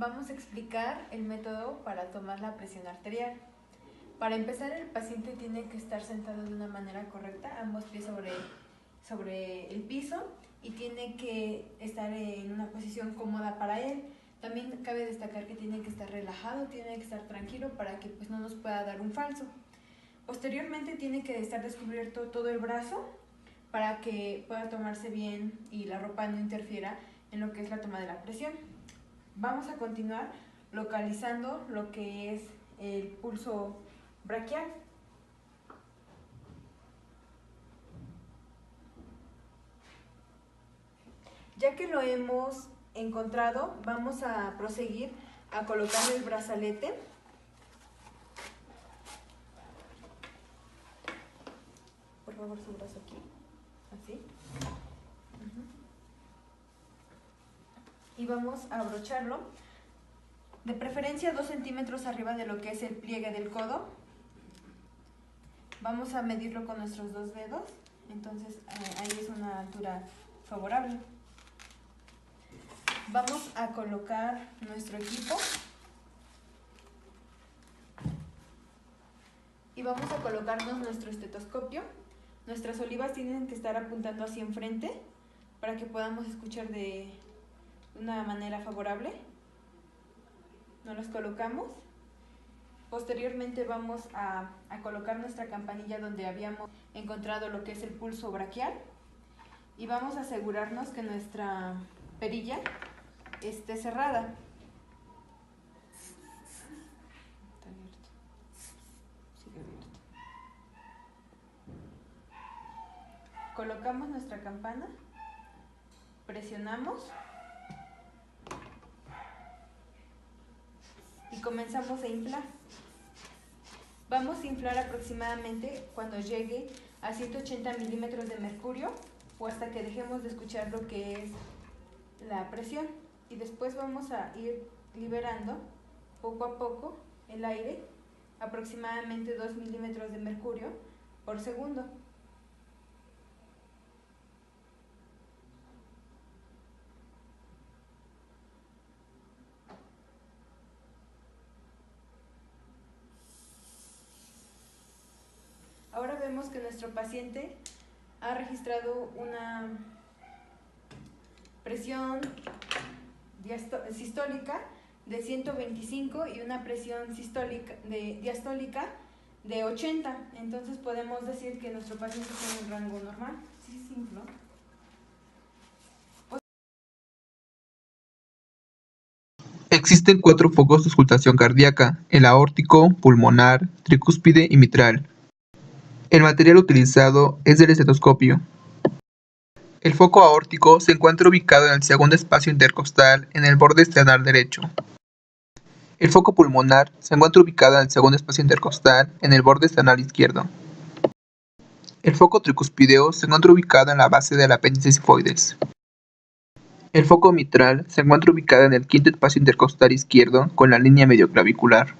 Vamos a explicar el método para tomar la presión arterial. Para empezar, el paciente tiene que estar sentado de una manera correcta, ambos pies sobre el piso, y tiene que estar en una posición cómoda para él. También cabe destacar que tiene que estar relajado, tiene que estar tranquilo para que no nos pueda dar un falso. Posteriormente tiene que estar descubierto todo el brazo para que pueda tomarse bien y la ropa no interfiera en lo que es la toma de la presión. Vamos a continuar localizando lo que es el pulso braquial. Ya que lo hemos encontrado, vamos a proseguir a colocar el brazalete. Por favor, su brazo aquí, así. Y vamos a abrocharlo, de preferencia 2 centímetros arriba de lo que es el pliegue del codo. Vamos a medirlo con nuestros 2 dedos, entonces ahí es una altura favorable. Vamos a colocar nuestro equipo y vamos a colocarnos nuestro estetoscopio. Nuestras olivas tienen que estar apuntando hacia enfrente para que podamos escuchar de una manera favorable. Nos las colocamos. Posteriormente vamos a colocar nuestra campanilla donde habíamos encontrado lo que es el pulso braquial y vamos a asegurarnos que nuestra perilla esté cerrada. Está abierto. Sigue abierto. Colocamos nuestra campana, presionamos y comenzamos a inflar. Vamos a inflar aproximadamente cuando llegue a 180 milímetros de mercurio o hasta que dejemos de escuchar lo que es la presión, y después vamos a ir liberando poco a poco el aire, aproximadamente 2 milímetros de mercurio por segundo. Ahora vemos que nuestro paciente ha registrado una presión sistólica de 125 y una presión diastólica de 80. Entonces podemos decir que nuestro paciente tiene un rango normal. Sí, simple. Existen 4 focos de auscultación cardíaca: el aórtico, pulmonar, tricúspide y mitral. El material utilizado es del estetoscopio. El foco aórtico se encuentra ubicado en el segundo espacio intercostal en el borde esternal derecho. El foco pulmonar se encuentra ubicado en el segundo espacio intercostal en el borde esternal izquierdo. El foco tricúspideo se encuentra ubicado en la base del apéndice sifoides. El foco mitral se encuentra ubicado en el quinto espacio intercostal izquierdo con la línea medioclavicular.